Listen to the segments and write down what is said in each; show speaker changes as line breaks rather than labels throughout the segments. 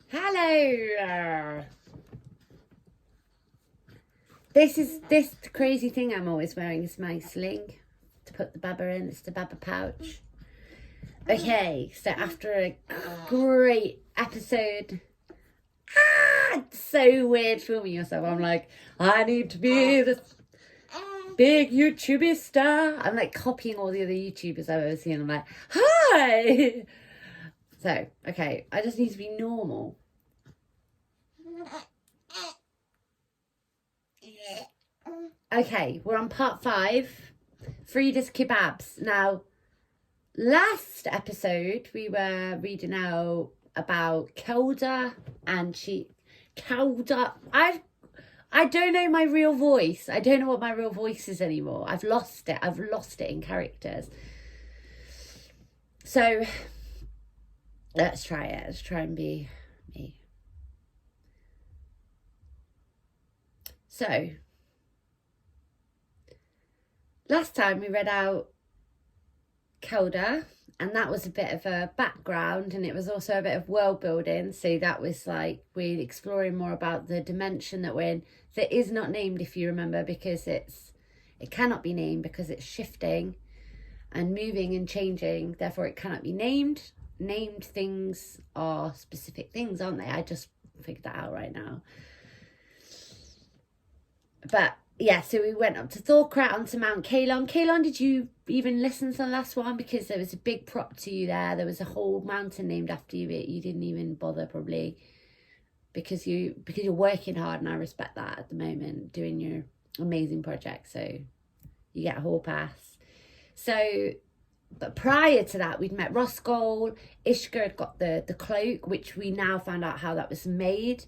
Hello. This crazy thing I'm always wearing is my sling to put the baba in. It's the baba pouch. Okay, so after a great episode, it's so weird filming yourself. I'm like, I need to be this big YouTuber star. I'm like copying all the other YouTubers I've ever seen. I'm like, hi. So, okay, I just need to be normal. Okay, we're on part 5, Frida's Kebabs. Now, last episode, we were reading out about Kelda, and Kelda, I don't know my real voice. I don't know what my real voice is anymore. I've lost it. I've lost it in characters. So, let's try it. Let's try and be me. So, last time we read out Kelda, and that was a bit of a background, and it was also a bit of world building. So that was like we're exploring more about the dimension that we're in, that is not named, if you remember, because it cannot be named because it's shifting and moving and changing, therefore it cannot be named. Named things are specific things, aren't they? I just figured that out right now. But yeah, so we went up to Thorcrat, onto Mount Kalon. Kalon, did you even listen to the last one? Because there was a big prop to you there. There was a whole mountain named after you, but you didn't even bother, probably because you're working hard, and I respect that at the moment, doing your amazing project. So you get a whole pass. So, but prior to that, we'd met Roscoe. Ishka had got the cloak, which we now found out how that was made.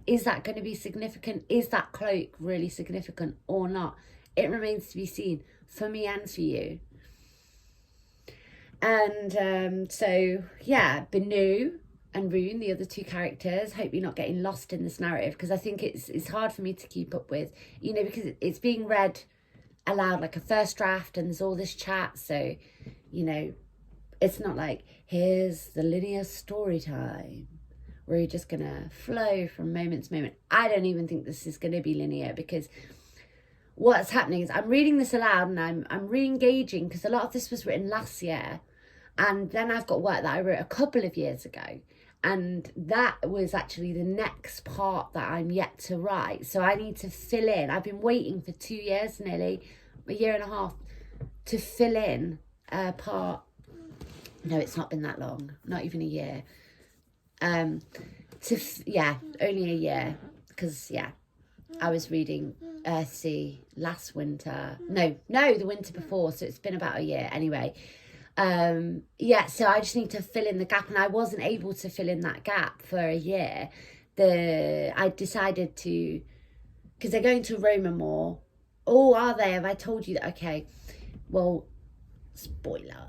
Is that going to be significant? Is that cloak really significant or not? It remains to be seen for me and for you. And so, yeah, Benu and Rune, the other two characters. Hope you're not getting lost in this narrative, because I think it's hard for me to keep up with, you know, because it's being read aloud like a first draft, and there's all this chat. So, you know, it's not like, here's the linear story time, where you're just gonna flow from moment to moment. I don't even think this is gonna be linear, because what's happening is I'm reading this aloud and I'm re-engaging, because a lot of this was written last year, and then I've got work that I wrote a couple of years ago, and that was actually the next part that I'm yet to write. So I need to fill in. I've been waiting for 2 years, nearly a year and a half, to fill in a part. No, it's not been that long, not even a year. Yeah, only a year, because I was reading Earthsea last winter. No, the winter before, so it's been about a year anyway. So I just need to fill in the gap, and I wasn't able to fill in that gap for a year. I decided to, because they're going to Roma more. Oh, are they? Have I told you that? Okay, well, spoiler.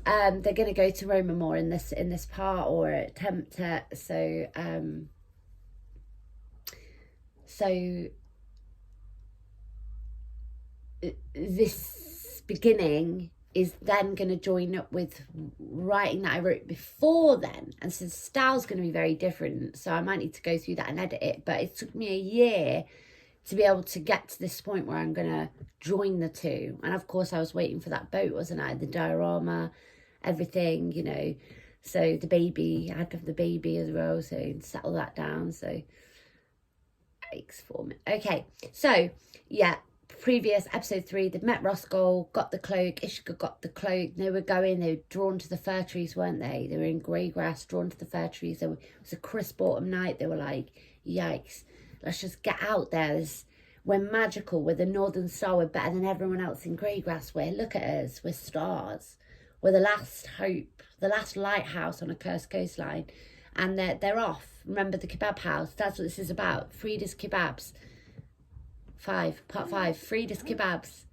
They're going to go to Roma more in this part, or attempt to. So this beginning is then going to join up with writing that I wrote before then, and so the style's going to be very different. So I might need to go through that and edit it. But it took me a year to be able to get to this point where I'm going to join the two. And of course, I was waiting for that boat, wasn't I? The diorama, everything, you know. So the baby, I had to have the baby as well, so settle that down. So takes 4 minutes. Okay, so yeah, previous episode 3, they've met Roscoe, got the cloak. Ishka got the cloak. They were drawn to the fir trees, weren't they? They were in grey grass, drawn to the fir trees. It was a crisp autumn night. They were like, yikes, let's just get out there. We're magical. We're the Northern Star. We're better than everyone else in grey grass. Look at us. We're stars. We're the last hope, the last lighthouse on a cursed coastline. And they're off. Remember the kebab house? That's what this is about. Frida's Kebabs. Part 5, Frida's Kebabs.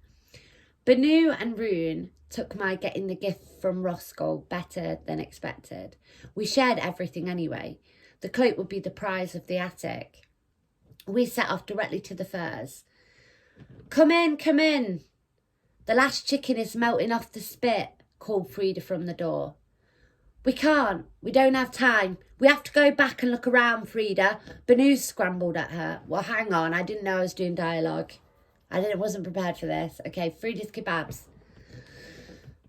Benu and Rune took my getting the gift from Roscoe better than expected. We shared everything anyway. The cloak would be the prize of the attic. We set off directly to the firs. Come in, come in. The last chicken is melting off the spit, called Frida from the door. We can't. We don't have time. We have to go back and look around, Frida. Banu scrambled at her. Well, hang on. I didn't know I was doing dialogue. Wasn't prepared for this. Okay, Frida's Kebabs.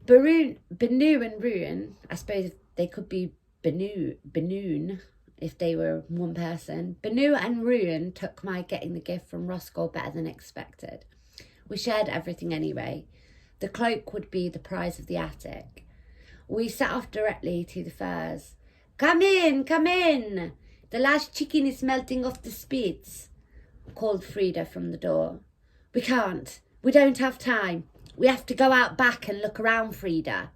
Banu and Ruin, I suppose they could be Banoon if they were one person. Banu and Ruin took my getting the gift from Roscoe better than expected. We shared everything anyway. The cloak would be the prize of the attic. We set off directly to the furs. Come in, come in. The last chicken is melting off the spits, called Frida from the door. We can't. We don't have time. We have to go out back and look around, Frida.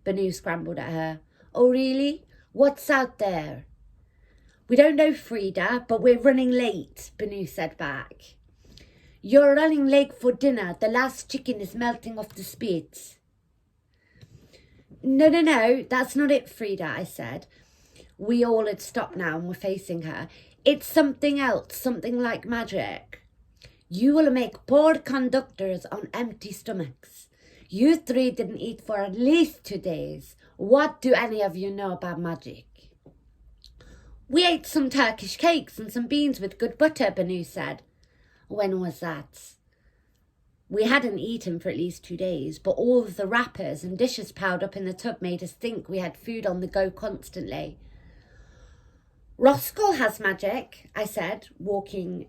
Banu scrambled at her. Oh, really? What's out there? We don't know, Frida, but we're running late, Banu said back. You're running late for dinner. The last chicken is melting off the spits. No, that's not it, Frida, I said. We all had stopped now and were facing her. It's something else, something like magic. You will make poor conductors on empty stomachs. You three didn't eat for at least 2 days. What do any of you know about magic? We ate some Turkish cakes and some beans with good butter, Banu said. When was that? We hadn't eaten for at least 2 days, but all of the wrappers and dishes piled up in the tub made us think we had food on the go constantly. Roscoe has magic, I said, walking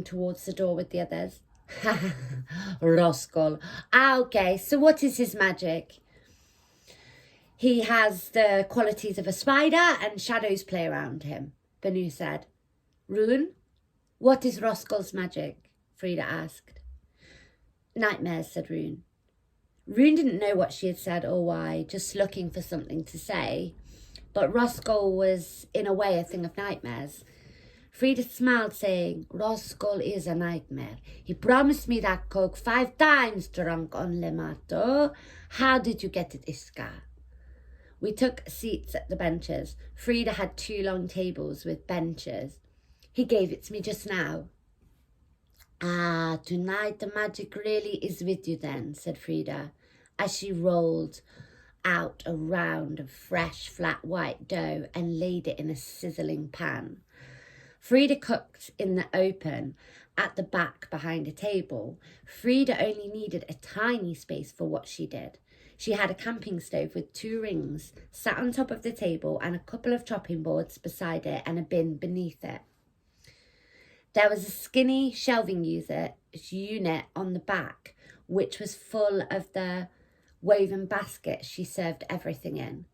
towards the door with the others. Roscoe. Okay, so what is his magic? He has the qualities of a spider and shadows play around him, Banu said. Ruin, what is Roscoe's magic? Frida asked. Nightmares, said Rune. Rune didn't know what she had said or why, just looking for something to say. But Roscoe was, in a way, a thing of nightmares. Frida smiled, saying, Roscoe is a nightmare. He promised me that coke 5 times drunk on Lemato. How did you get it, Iska? We took seats at the benches. Frida had 2 long tables with benches. He gave it to me just now. Ah, tonight the magic really is with you then, said Frida, as she rolled out a round of fresh, flat white dough and laid it in a sizzling pan. Frida cooked in the open at the back behind a table. Frida only needed a tiny space for what she did. She had a camping stove with 2 rings sat on top of the table and a couple of chopping boards beside it and a bin beneath it. There was a skinny shelving unit on the back, which was full of the woven baskets she served everything in,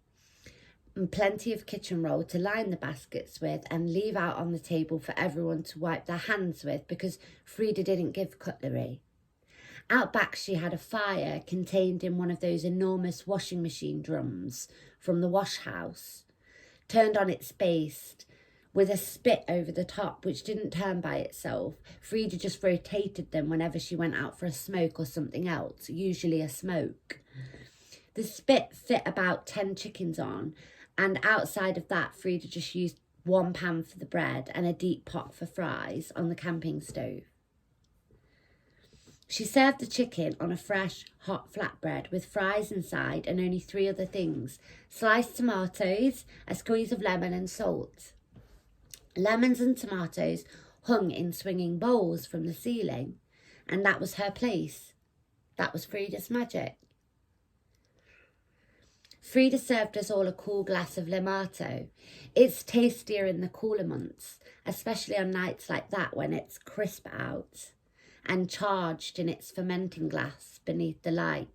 and plenty of kitchen roll to line the baskets with and leave out on the table for everyone to wipe their hands with because Frida didn't give cutlery. Out back she had a fire contained in one of those enormous washing machine drums from the wash house, turned on its base with a spit over the top, which didn't turn by itself. Frida just rotated them whenever she went out for a smoke or something else, usually a smoke. The spit fit about 10 chickens on, and outside of that, Frida just used 1 pan for the bread and a deep pot for fries on the camping stove. She served the chicken on a fresh, hot flatbread with fries inside and only 3 other things: sliced tomatoes, a squeeze of lemon and salt. Lemons and tomatoes hung in swinging bowls from the ceiling, and that was her place. That was Frida's magic. Frida served us all a cool glass of Lemato. It's tastier in the cooler months, especially on nights like that when it's crisp out and charged in its fermenting glass beneath the light.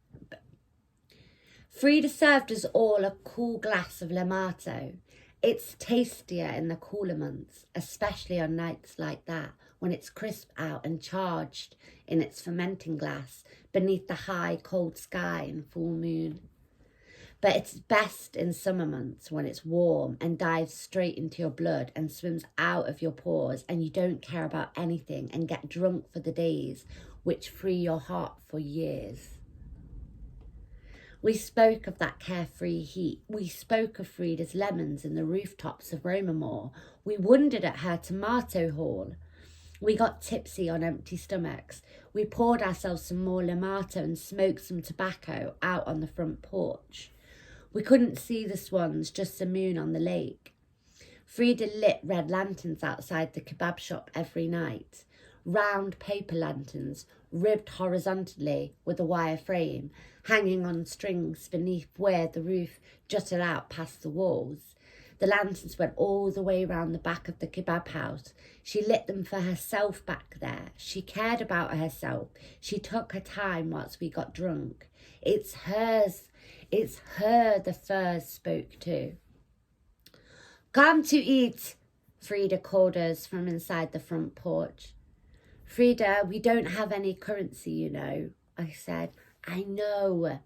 Frida served us all a cool glass of Lemato. It's tastier in the cooler months, especially on nights like that, when it's crisp out and charged in its fermenting glass beneath the high, cold sky and full moon. But it's best in summer months when it's warm and dives straight into your blood and swims out of your pores and you don't care about anything and get drunk for the days which free your heart for years. We spoke of that carefree heat. We spoke of Frida's lemons in the rooftops of Romamore. We wondered at her tomato haul. We got tipsy on empty stomachs. We poured ourselves some more Lemato and smoked some tobacco out on the front porch. We couldn't see the swans, just the moon on the lake. Frida lit red lanterns outside the kebab shop every night. Round paper lanterns, ribbed horizontally with a wire frame, hanging on strings beneath where the roof jutted out past the walls. The lanterns went all the way round the back of the kebab house. She lit them for herself back there. She cared about herself. She took her time whilst we got drunk. It's hers. It's her the furs spoke to. Come to eat, Frida called us from inside the front porch. Frida, we don't have any currency, you know, I said. I know.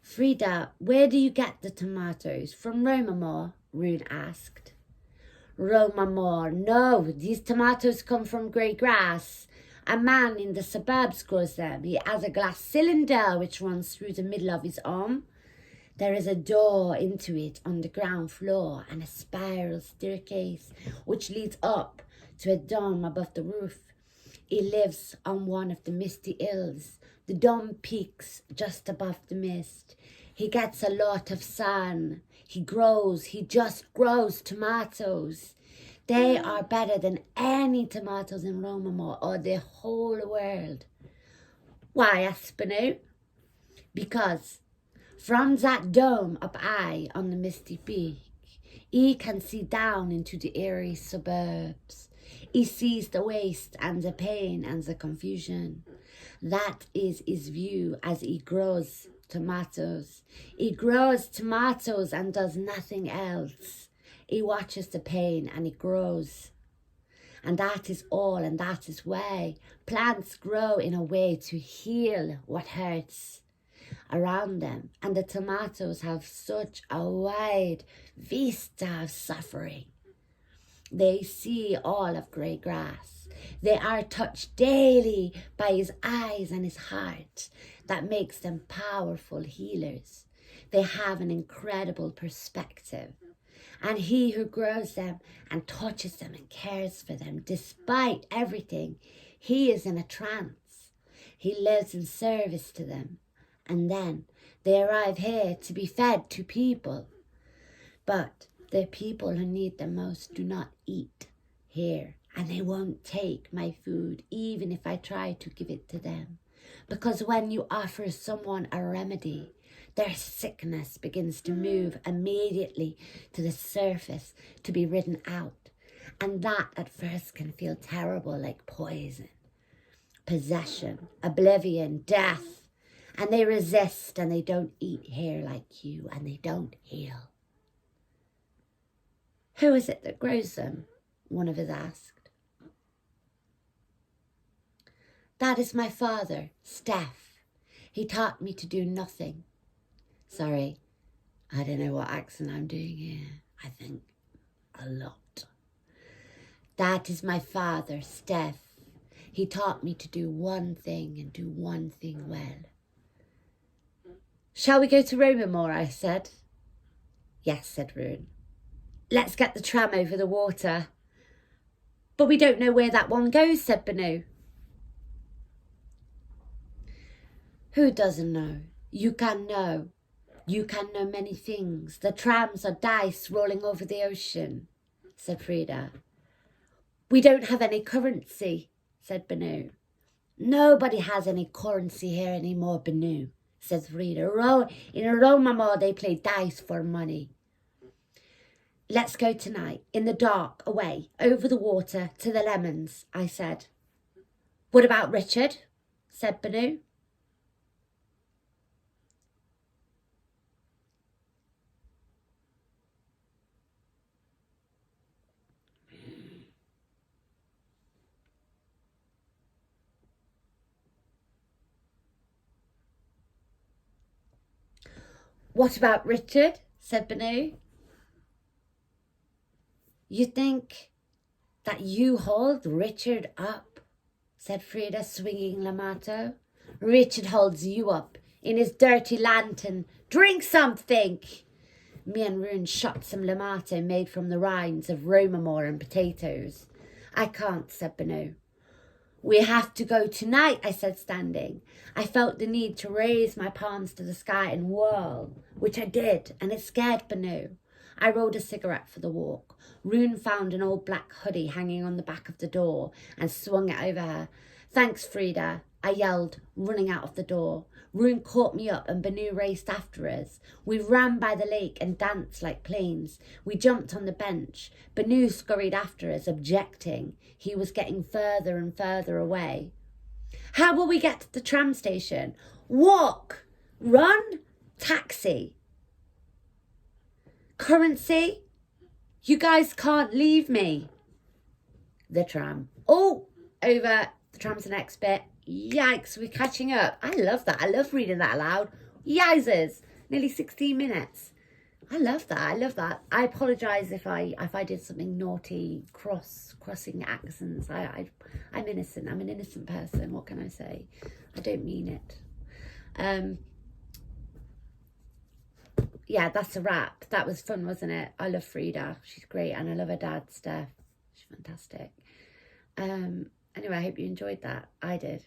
Frida, where do you get the tomatoes? From Romamore? Rune asked. Romamore, no, these tomatoes come from grey grass. A man in the suburbs grows them. He has a glass cylinder which runs through the middle of his arm. There is a door into it on the ground floor and a spiral staircase which leads up to a dome above the roof. He lives on one of the misty hills. The dome peaks just above the mist. He gets a lot of sun. He just grows tomatoes. They are better than any tomatoes in Romamore or the whole world. Why, asked Banu? Because from that dome up high on the misty peak, he can see down into the eerie suburbs. He sees the waste and the pain and the confusion. That is his view as he grows tomatoes. He grows tomatoes and does nothing else. He watches the pain and he grows. And that is all, and that is why plants grow in a way to heal what hurts around them. And the tomatoes have such a wide vista of suffering. They see all of grey grass. They are touched daily by his eyes and his heart that makes them powerful healers. They have an incredible perspective. And he who grows them and touches them and cares for them, despite everything, he is in a trance. He lives in service to them. And then they arrive here to be fed to people. But the people who need them most do not eat here. And they won't take my food, even if I try to give it to them. Because when you offer someone a remedy, their sickness begins to move immediately to the surface to be ridden out. And that at first can feel terrible, like poison, possession, oblivion, death. And they resist and they don't eat here like you, and they don't heal. Who is it that grows them? One of us asked. That is my father, Steph. He taught me to do nothing. Sorry, I don't know what accent I'm doing here. I think a lot. That is my father, Steph. He taught me to do one thing and do one thing well. Shall we go to Romamore? I said. Yes, said Rune. Let's get the tram over the water. But we don't know where that one goes, said Banu. Who doesn't know? You can know. You can know many things. The trams are dice rolling over the ocean, said Frida. We don't have any currency, said Banu. Nobody has any currency here anymore, Banu, said Frida. In Romamore they play dice for money. Let's go tonight, in the dark, away, over the water, to the lemons, I said. What about Richard? Said Banu. What about Richard? Said Banu. You think that you hold Richard up? Said Frida, swinging Lamato. Richard holds you up in his dirty lantern. Drink something! Me and Rune shot some Lamato made from the rinds of Romamore and potatoes. I can't, said Banu. We have to go tonight, I said, standing. I felt the need to raise my palms to the sky and whirl, which I did, and it scared Banu. I rolled a cigarette for the walk. Rune found an old black hoodie hanging on the back of the door and swung it over her. Thanks, Frida, I yelled, running out of the door. Rune caught me up and Banu raced after us. We ran by the lake and danced like planes. We jumped on the bench. Banu scurried after us, objecting. He was getting further and further away. How will we get to the tram station? Walk! Run! Taxi! Currency? You guys can't leave me. The tram. Oh, over. The tram's the next bit. Yikes, we're catching up. I love that. I love reading that aloud. Yikes, nearly 16 minutes. I love that. I love that. I apologise if I did something naughty, crossing accents. I'm innocent. I'm an innocent person. What can I say? I don't mean it. Yeah, that's a wrap. That was fun, wasn't it? I love Frida. She's great, and I love her dad, Steph. She's fantastic. Anyway, I hope you enjoyed that. I did.